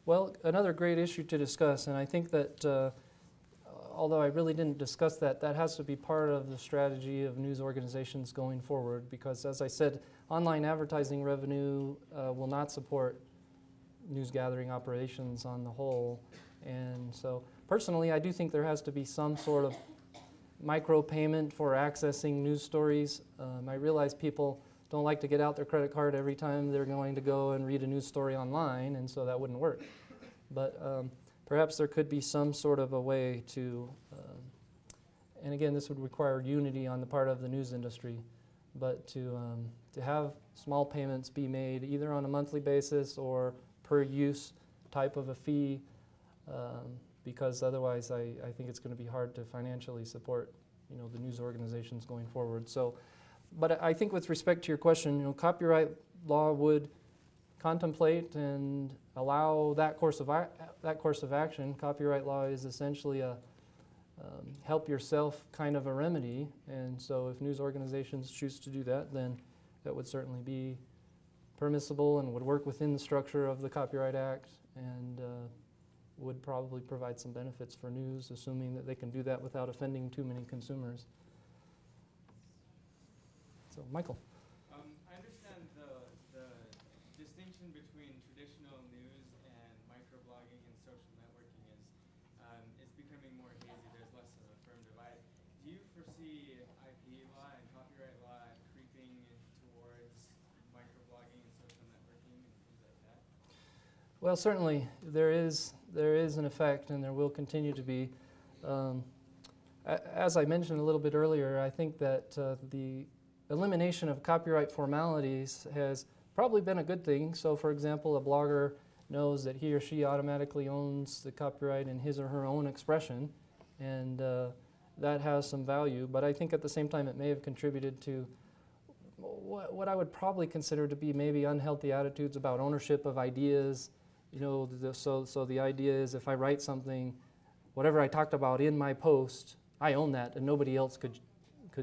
Well, another great issue to discuss, and I think that although I really didn't discuss that, that has to be part of the strategy of news organizations going forward, because as I said, online advertising revenue will not support news gathering operations on the whole. And so personally, I do think there has to be some sort of micro payment for accessing news stories. I realize people don't like to get out their credit card every time they're going to go and read a news story online, and so that wouldn't work. But perhaps there could be some sort of a way to, and again, this would require unity on the part of the news industry, but to have small payments be made either on a monthly basis or per use type of a fee, because otherwise I think it's going to be hard to financially support, the news organizations going forward. So, but I think with respect to your question, copyright law would contemplate and allow that course of action. Copyright law is essentially a help yourself kind of a remedy, and so if news organizations choose to do that, then that would certainly be permissible and would work within the structure of the Copyright Act, and would probably provide some benefits for news, assuming that they can do that without offending too many consumers. So, Michael. I understand the distinction between traditional news and microblogging and social networking is becoming more hazy. There's less of a firm divide. Do you foresee IP law and copyright law creeping towards microblogging and social networking and things like that? Well, certainly there is an effect, and there will continue to be. As I mentioned a little bit earlier, I think that the elimination of copyright formalities has probably been a good thing. So, for example, a blogger knows that he or she automatically owns the copyright in his or her own expression, and that has some value. But I think at the same time it may have contributed to what I would probably consider to be maybe unhealthy attitudes about ownership of ideas. So the idea is if I write something, whatever I talked about in my post, I own that, and nobody else could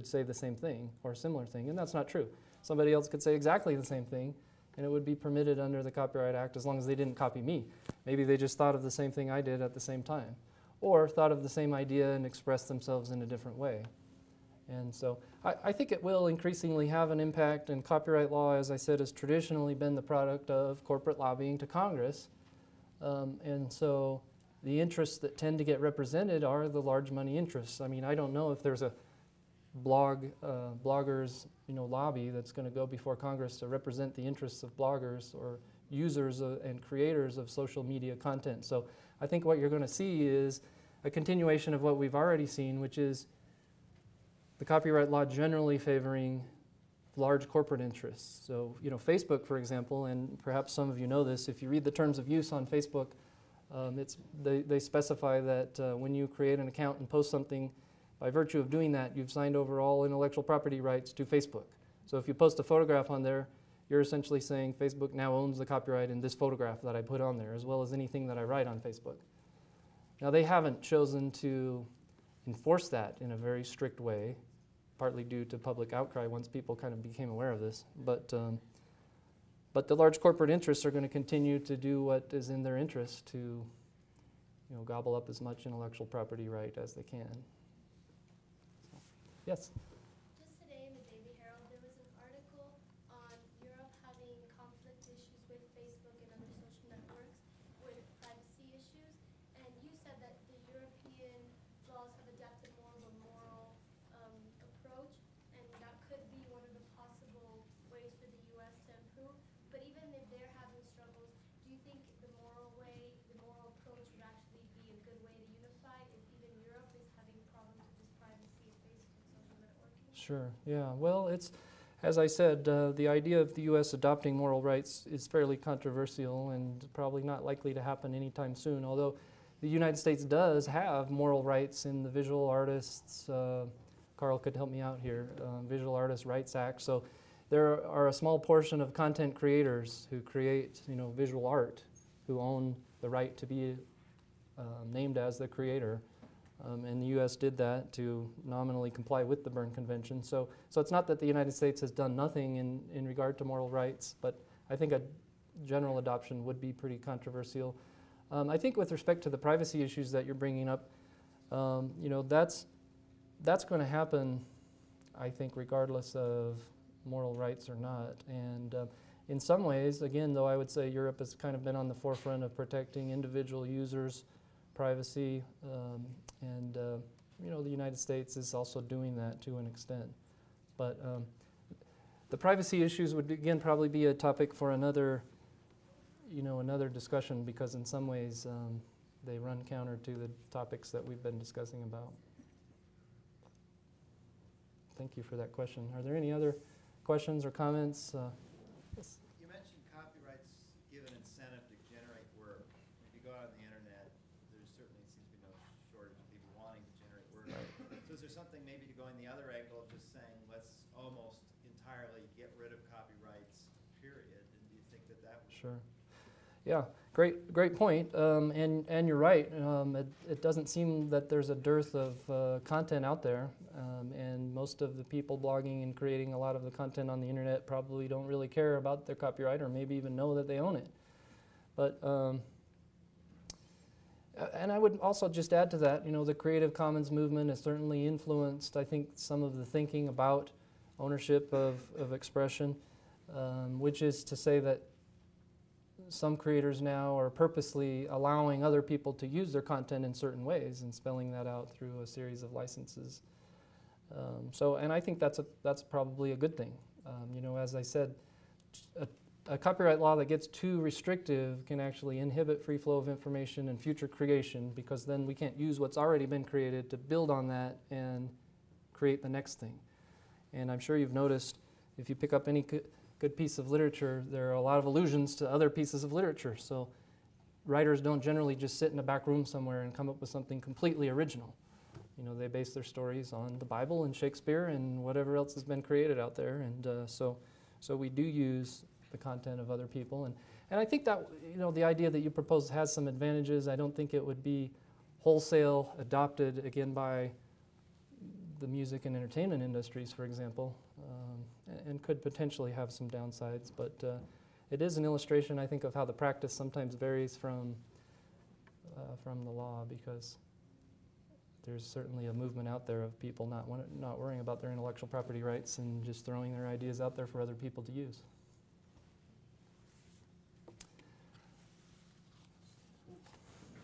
say the same thing or a similar thing, and that's not true. Somebody else could say exactly the same thing, and it would be permitted under the Copyright Act as long as they didn't copy me. Maybe they just thought of the same thing I did at the same time, or thought of the same idea and expressed themselves in a different way. And so I think it will increasingly have an impact, and copyright law, as I said, has traditionally been the product of corporate lobbying to Congress. And so the interests that tend to get represented are the large money interests. I mean, I don't know if there's a bloggers lobby that's going to go before Congress to represent the interests of bloggers or users and creators of social media content. So I think what you're going to see is a continuation of what we've already seen, which is the copyright law generally favoring large corporate interests. So, Facebook, for example, and perhaps some of you know this, if you read the terms of use on Facebook, they specify that when you create an account and post something, by virtue of doing that, you've signed over all intellectual property rights to Facebook. So if you post a photograph on there, you're essentially saying Facebook now owns the copyright in this photograph that I put on there, as well as anything that I write on Facebook. Now, they haven't chosen to enforce that in a very strict way, partly due to public outcry once people kind of became aware of this. But the large corporate interests are going to continue to do what is in their interest to gobble up as much intellectual property right as they can. So, yes? Just today in the Daily Herald, there was an article on Europe having conflict issues with Facebook and other social networks with privacy issues. And you said that the European laws have adapted more of a moral approach, and that could be one of the possible ways for the U.S. to improve. But even if they're having struggles, do you think the moral approach would actually be a good way to unify if even Europe is having problems with this privacy of Facebook and social networking? Sure, yeah. Well, as I said, the idea of the U.S. adopting moral rights is fairly controversial and probably not likely to happen anytime soon, although the United States does have moral rights in the Visual Artists, Carl could help me out here, Visual Artists' Rights Act. So there are a small portion of content creators who create visual art who own the right to be named as the creator. And the U.S. did that to nominally comply with the Berne Convention. So it's not that the United States has done nothing in regard to moral rights, but I think a general adoption would be pretty controversial. I think with respect to the privacy issues that you're bringing up, you know, that's going to happen, I think, regardless of moral rights or not. And in some ways, again, though, I would say Europe has kind of been on the forefront of protecting individual users' privacy, and you know, the United States is also doing that to an extent. But the privacy issues would, again, probably be a topic for another, you know, another discussion, because in some ways they run counter to the topics that we've been discussing about. Thank you for that question. Are there any other questions or comments? Yes. You mentioned copyrights give an incentive to generate work. If you go out on the internet, there certainly seems to be no shortage of people wanting to generate work. Right. So is there something maybe to go in the other angle of just saying, let's almost entirely get rid of copyrights, period? And do you think that that would Sure. Yeah, great point. And you're right. It doesn't seem that there's a dearth of content out there, and most of the people blogging and creating a lot of the content on the internet probably don't really care about their copyright, or maybe even know that they own it. But and I would also just add to that, you know, the Creative Commons movement has certainly influenced, I think, some of the thinking about ownership of expression, which is to say that some creators now are purposely allowing other people to use their content in certain ways and spelling that out through a series of licenses. And I think that's probably a good thing. You know, as I said, a copyright law that gets too restrictive can actually inhibit free flow of information and future creation, because then we can't use what's already been created to build on that and create the next thing. And I'm sure you've noticed, if you pick up any good piece of literature, there are a lot of allusions to other pieces of literature. So writers don't generally just sit in a back room somewhere and come up with something completely original. You know, they base their stories on the Bible and Shakespeare and whatever else has been created out there. And so we do use the content of other people. And I think that, you know, the idea that you propose has some advantages. I don't think it would be wholesale adopted, again, by the music and entertainment industries, for example, and could potentially have some downsides. But it is an illustration, I think, of how the practice sometimes varies from the law, because there's certainly a movement out there of people not worrying about their intellectual property rights and just throwing their ideas out there for other people to use.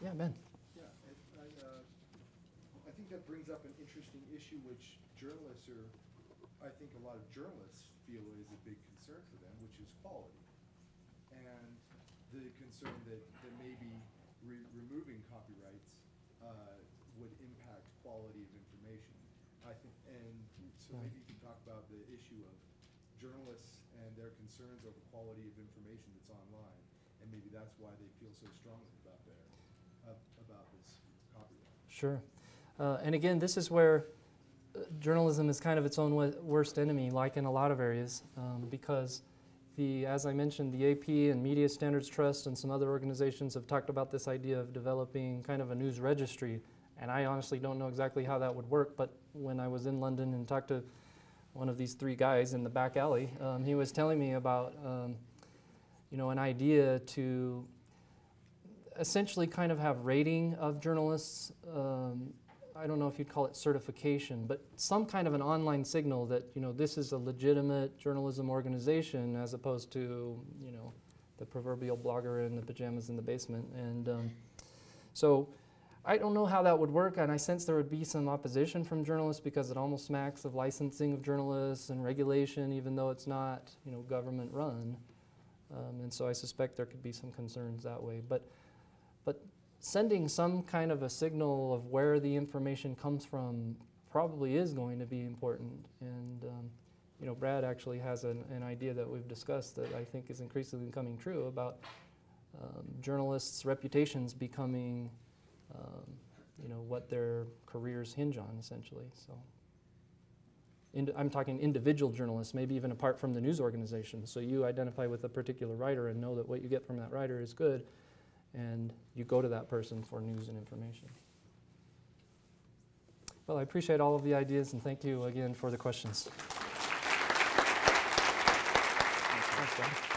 Yeah, Ben. Yeah, I think that brings up an interesting issue, which journalists are, I think a lot of journalists feel is a big concern for them, which is quality. And the concern that maybe removing copyrights would impact quality of information. I think, and so maybe you can talk about the issue of journalists and their concerns over quality of information that's online, and maybe that's why they feel so strongly about this copyright. Sure. And again, this is where journalism is kind of its own worst enemy, like in a lot of areas, because as I mentioned, the AP and Media Standards Trust and some other organizations have talked about this idea of developing kind of a news registry. And I honestly don't know exactly how that would work, but when I was in London and talked to one of these three guys in the back alley, he was telling me about you know, an idea to essentially kind of have rating of journalists. I don't know if you'd call it certification, but some kind of an online signal that, you know, this is a legitimate journalism organization, as opposed to, you know, the proverbial blogger in the pajamas in the basement. And so I don't know how that would work, and I sense there would be some opposition from journalists, because it almost smacks of licensing of journalists and regulation, even though it's not, you know, government run. And so I suspect there could be some concerns that way. But sending some kind of a signal of where the information comes from probably is going to be important. And you know, Brad actually has an idea that we've discussed that I think is increasingly becoming true about journalists' reputations becoming you know, what their careers hinge on, essentially. So I'm talking individual journalists, maybe even apart from the news organization. So you identify with a particular writer and know that what you get from that writer is good, and you go to that person for news and information. Well, I appreciate all of the ideas, and thank you again for the questions. Thanks, Brad.